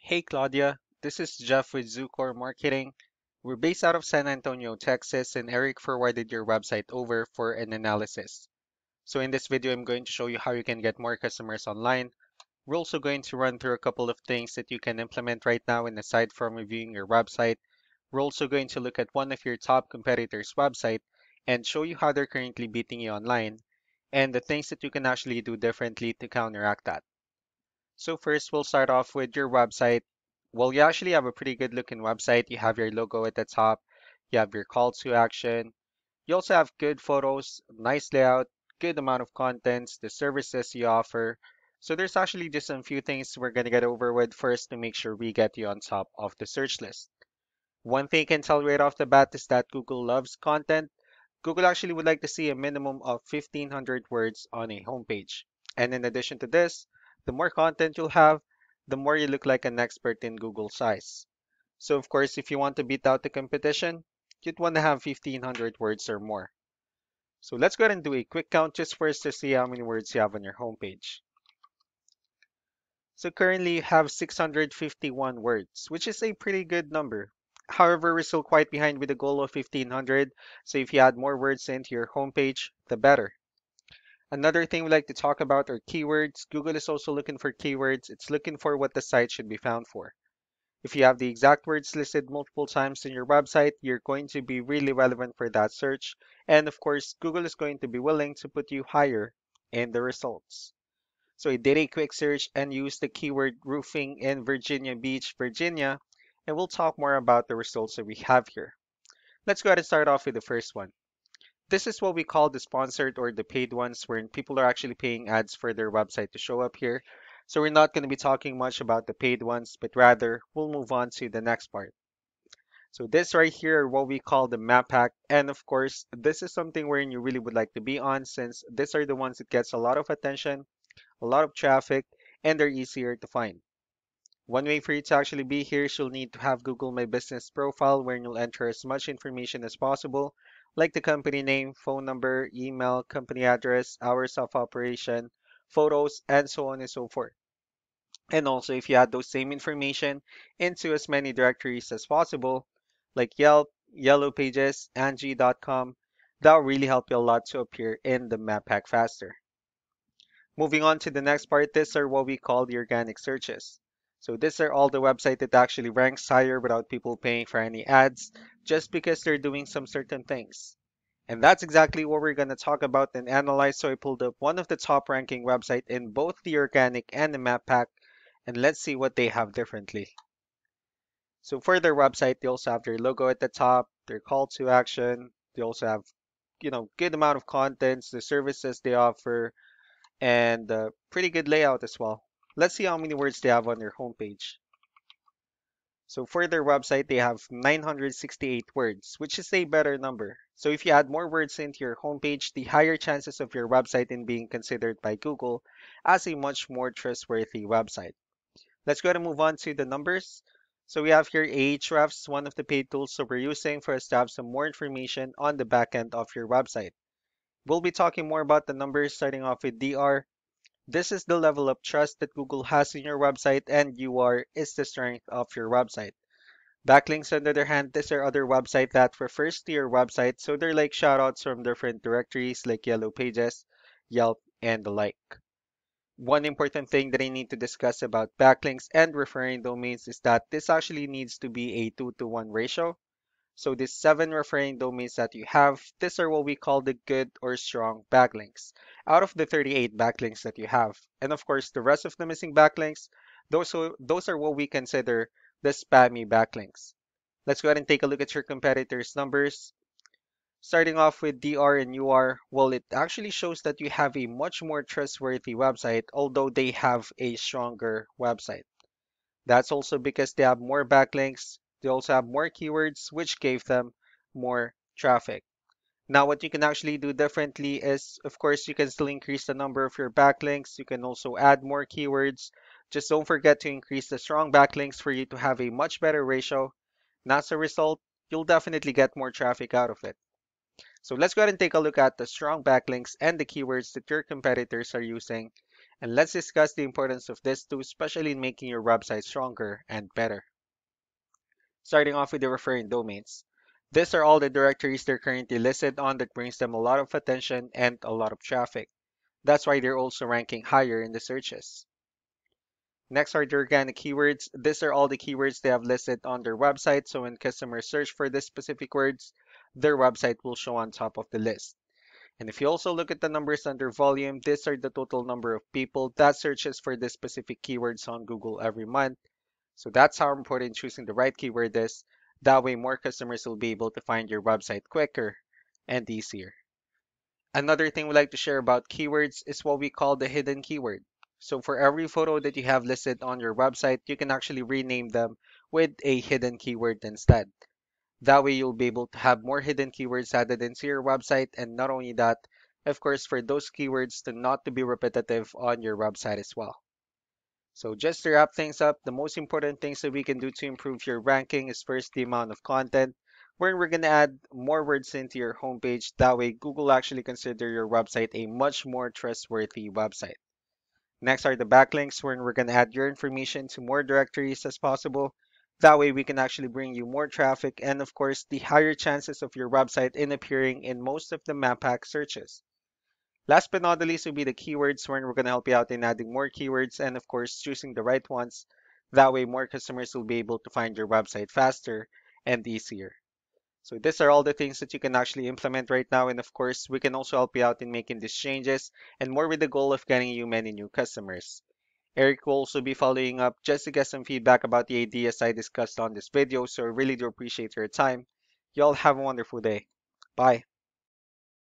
Hey Claudia, this is Jeff with Zucor Marketing. We're based out of San Antonio, Texas, and Eric forwarded your website over for an analysis. So in this video, I'm going to show you how you can get more customers online. We're also going to run through a couple of things that you can implement right now, and aside from reviewing your website, we're also going to look at one of your top competitors' website and show you how they're currently beating you online and the things that you can actually do differently to counteract that. So first, we'll start off with your website. Well, you actually have a pretty good looking website. You have your logo at the top. You have your call to action. You also have good photos, nice layout, good amount of contents, the services you offer. So there's actually just a few things we're going to get over with first to make sure we get you on top of the search list. One thing I can tell right off the bat is that Google loves content. Google actually would like to see a minimum of 1,500 words on a homepage. And in addition to this, the more content you'll have, the more you look like an expert in Google's eyes. So of course, if you want to beat out the competition, you'd want to have 1,500 words or more. So let's go ahead and do a quick count just first to see how many words you have on your homepage. So currently you have 651 words, which is a pretty good number. However, we're still quite behind with the goal of 1,500, so if you add more words into your homepage, the better. Another thing we like to talk about are keywords. Google is also looking for keywords. It's looking for what the site should be found for. If you have the exact words listed multiple times in your website, you're going to be really relevant for that search. And of course, Google is going to be willing to put you higher in the results. So I did a quick search and used the keyword roofing in Virginia Beach, Virginia, and we'll talk more about the results that we have here. Let's go ahead and start off with the first one. This is what we call the sponsored or the paid ones, wherein people are actually paying ads for their website to show up here. So we're not going to be talking much about the paid ones, but rather we'll move on to the next part. So this right here are what we call the map pack. And of course, this is something wherein you really would like to be on since these are the ones that gets a lot of attention, a lot of traffic, and they're easier to find. One way for you to actually be here is you'll need to have Google My Business profile where you'll enter as much information as possible, like the company name, phone number, email, company address, hours of operation, photos, and so on and so forth. And also, if you add those same information into as many directories as possible, like Yelp, Yellow Pages, Angie.com, that'll really help you a lot to appear in the map pack faster. Moving on to the next part, these are what we call the organic searches. So these are all the website that actually ranks higher without people paying for any ads, just because they're doing some certain things. And that's exactly what we're going to talk about and analyze. So I pulled up one of the top ranking website in both the organic and the map pack, and let's see what they have differently. So for their website, they also have their logo at the top, their call to action. They also have, good amount of contents, the services they offer, and pretty good layout as well. Let's see how many words they have on their homepage. So for their website, they have 968 words, which is a better number. So if you add more words into your homepage, the higher chances of your website in being considered by Google as a much more trustworthy website. Let's go ahead and move on to the numbers. So we have here Ahrefs, one of the paid tools that we're using for us to have some more information on the back end of your website. We'll be talking more about the numbers starting off with DR. This is the level of trust that Google has in your website, and UR is the strength of your website. Backlinks, on the other hand, these are other websites that refers to your website, so they're like shoutouts from different directories like Yellow Pages, Yelp, and the like. One important thing that I need to discuss about backlinks and referring domains is that this actually needs to be a 2-to-1 ratio. So these 7 referring domains that you have, these are what we call the good or strong backlinks out of the 38 backlinks that you have. And of course, the rest of the missing backlinks, those are what we consider the spammy backlinks. Let's go ahead and take a look at your competitors' numbers. Starting off with DR and UR, well, it actually shows that you have a much more trustworthy website, although they have a stronger website. That's also because they have more backlinks. They also have more keywords, which gave them more traffic. Now, what you can actually do differently is, of course, you can still increase the number of your backlinks. You can also add more keywords. Just don't forget to increase the strong backlinks for you to have a much better ratio. And as a result, you'll definitely get more traffic out of it. So let's go ahead and take a look at the strong backlinks and the keywords that your competitors are using. And let's discuss the importance of this too, especially in making your website stronger and better. Starting off with the referring domains. These are all the directories they're currently listed on that brings them a lot of attention and a lot of traffic. That's why they're also ranking higher in the searches. Next are the organic keywords. These are all the keywords they have listed on their website, so when customers search for these specific words, their website will show on top of the list. And if you also look at the numbers under volume, these are the total number of people that searches for these specific keywords on Google every month. So that's how important choosing the right keyword is. That way more customers will be able to find your website quicker and easier. Another thing we like to share about keywords is what we call the hidden keyword. So for every photo that you have listed on your website, you can actually rename them with a hidden keyword instead. That way you'll be able to have more hidden keywords added into your website, and not only that, of course, for those keywords to not to be repetitive on your website as well. So just to wrap things up, the most important things that we can do to improve your ranking is first the amount of content, where we're going to add more words into your homepage. That way Google actually consider your website a much more trustworthy website. Next are the backlinks, where we're going to add your information to more directories as possible. That way we can actually bring you more traffic and of course the higher chances of your website in appearing in most of the map pack searches. Last but not the least will be the keywords, where we're going to help you out in adding more keywords and of course choosing the right ones. That way more customers will be able to find your website faster and easier. So these are all the things that you can actually implement right now, and of course we can also help you out in making these changes and more with the goal of getting you many new customers. Eric will also be following up just to get some feedback about the ideas I discussed on this video, so I really do appreciate your time. Y'all have a wonderful day. Bye.